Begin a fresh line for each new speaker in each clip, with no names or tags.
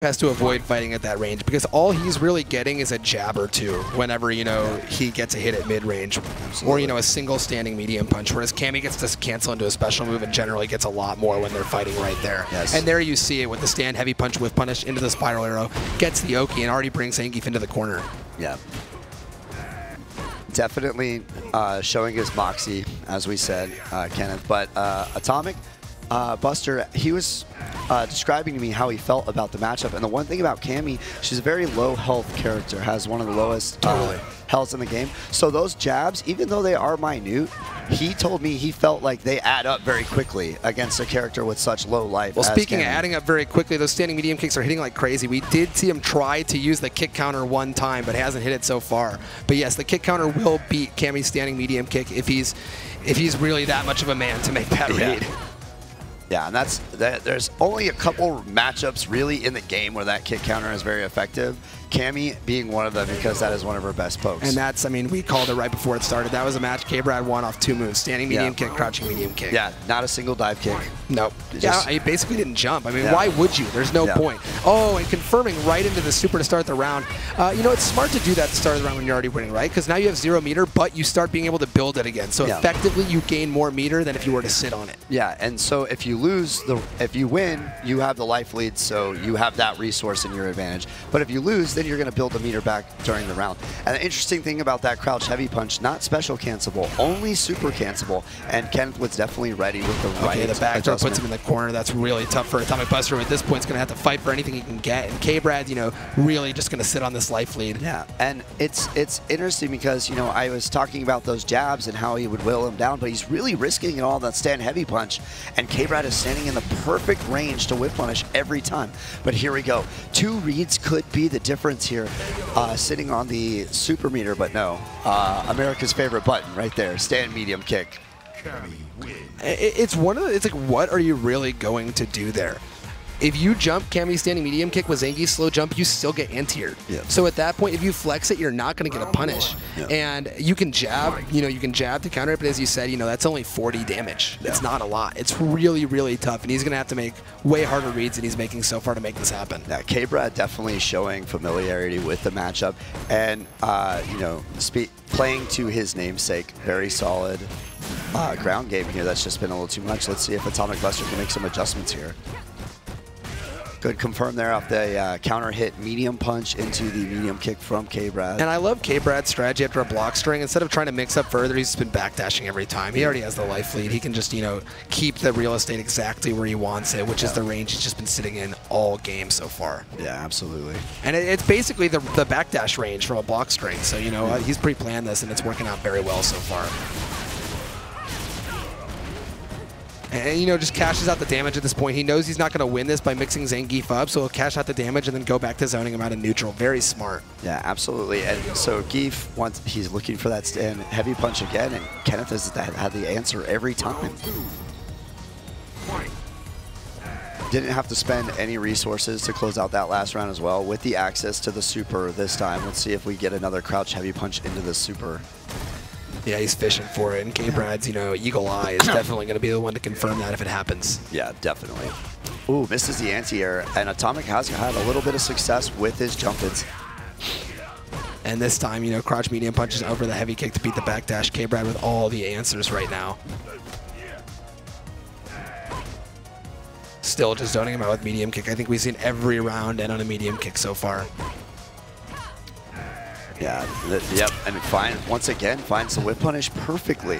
has to avoid fighting at that range because all he's really getting is a jab or two whenever, you know, he gets a hit at mid-range. Or, you know, a single standing medium punch, whereas Cammy gets to cancel into a special move and generally gets a lot more when they're fighting right there.
Yes.
And there you see it with the stand heavy punch with punish into the spiral arrow, gets the Oki and already brings Zangeif into the corner.
Yeah. Definitely showing his moxie, as we said, Kenneth. But ATOMiCBUSTER, he was describing to me how he felt about the matchup. And the one thing about Cammy, she's a very low health character, has one of the lowest healths in the game. So those jabs, even though they are minute, he told me he felt like they add up very quickly against a character with such low life.
Well, speaking of adding up very quickly, those standing medium kicks are hitting like crazy. We did see him try to use the kick counter one time, but hasn't hit it so far. But yes, the kick counter will beat Cammy's standing medium kick if he's really that much of a man to make that read.
Yeah, and there's only a couple matchups really in the game where that kick counter is very effective. Cammy being one of them because that is one of her best pokes.
And that's, I mean, we called it right before it started. That was a match Kbrad won off 2 moves, standing medium kick, crouching medium kick.
Yeah, not a single dive kick.
Nope. Yeah, he basically didn't jump. I mean, why would you? There's no point. Oh, and confirming right into the super to start the round. You know, it's smart to do that to start the round when you're already winning, right? Because now you have 0 meter, but you start being able to build it again. So effectively, you gain more meter than if you were to sit on it.
Yeah, and so if you lose, if you win, you have the life lead, so you have that resource in your advantage. But if you lose, then you're going to build the meter back during the round. And the interesting thing about that crouch heavy punch, not special cancelable, only super cancelable. And Kenneth was definitely ready with the right
the backdoor puts him in the corner. That's really tough for ATOMiCBUSTER. At this point, he's going to have to fight for anything he can get. And Kbrad, you know, really just going to sit on this life lead.
Yeah, and it's interesting because, you know, I was talking about those jabs and how he would whittle him down, but he's really risking it all that stand heavy punch. And Kbrad is standing in the perfect range to whip punish every time. But here we go. 2 reads could be the difference here. Sitting on the super meter, but no. America's favorite button right there, stand medium kick.
It's like, what are you really going to do there? If you jump Cammy's standing medium kick with Zangeif's slow jump, you still get anti-aired. So at that point, if you flex it, you're not going to get a punish. And you can jab, you know, you can jab to counter it, but as you said, you know, that's only 40 damage. It's not a lot. It's really, really tough, and he's going to have to make way harder reads than he's making so far to make this happen.
Yeah, Kbrad definitely showing familiarity with the matchup, and you know, playing to his namesake, very solid ground game here. That's just been a little too much. Let's see if ATOMiCBUSTER can make some adjustments here. Good confirm there off the counter hit medium punch into the medium kick from Kbrad.
And I love Kbrad's strategy after a block string. Instead of trying to mix up further, he's been backdashing every time. He already has the life lead. He can just, you know, keep the real estate exactly where he wants it, which is the range he's just been sitting in all game so far.
Yeah, absolutely.
And it's basically the backdash range from a block string. So, you know, he's pre-planned this, and it's working out very well so far. And, you know, just cashes out the damage at this point. He knows he's not going to win this by mixing Zangeif up, so he'll cash out the damage and then go back to zoning him out of neutral. Very smart.
Yeah, absolutely. And so Geef, he's looking for that stand heavy punch again, and Kenneth has had the answer every time. Didn't have to spend any resources to close out that last round as well with the access to the super this time. Let's see if we get another crouch heavy punch into the super.
Yeah, he's fishing for it, and Kbrad's, you know, eagle eye is definitely going to be the one to confirm that if it happens.
Yeah, definitely. Ooh, misses the anti-air, and ATOMiC has had a little bit of success with his jump-ins.
And this time, you know, crouch medium punches over the heavy kick to beat the backdash. Kbrad with all the answers right now. Still just zoning him out with medium kick. I think we've seen every round end on a medium kick so far.
Yeah, yep, and once again, finds the whip punish perfectly.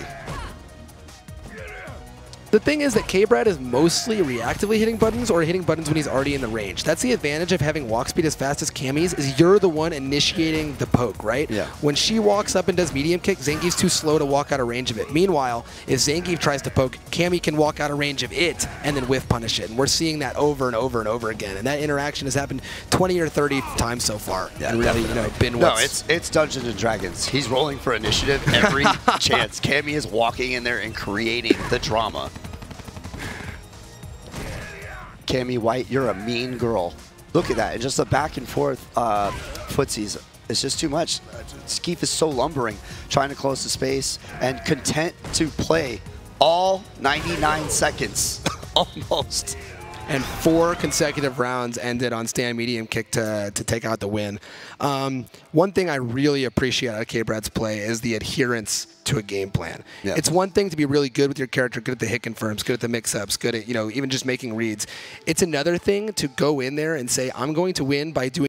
The thing is that Kbrad is mostly reactively hitting buttons or hitting buttons when he's already in the range. That's the advantage of having walk speed as fast as Cammy's, is you're the one initiating the poke, right?
Yeah.
When she walks up and does medium kick, Zangeif's too slow to walk out of range of it. Meanwhile, if Zangeif tries to poke, Cammy can walk out of range of it and then whiff punish it. And we're seeing that over and over and over again. And that interaction has happened 20 or 30 times so far.
Yeah,
and really, you know, been what's...
No, it's Dungeons & Dragons. He's rolling for initiative every chance. Cammy is walking in there and creating the drama. Cammy White, you're a mean girl. Look at that. And just the back and forth footsies. It's just too much. Skeef is so lumbering, trying to close the space and content to play all 99 seconds, almost.
and 4 consecutive rounds ended on stand medium kick to take out the win. One thing I really appreciate out of Kbrad's play is the adherence to a game plan. Yeah. It's one thing to be really good with your character, good at the hit confirms, good at the mix-ups, good at, even just making reads. It's another thing to go in there and say, I'm going to win by doing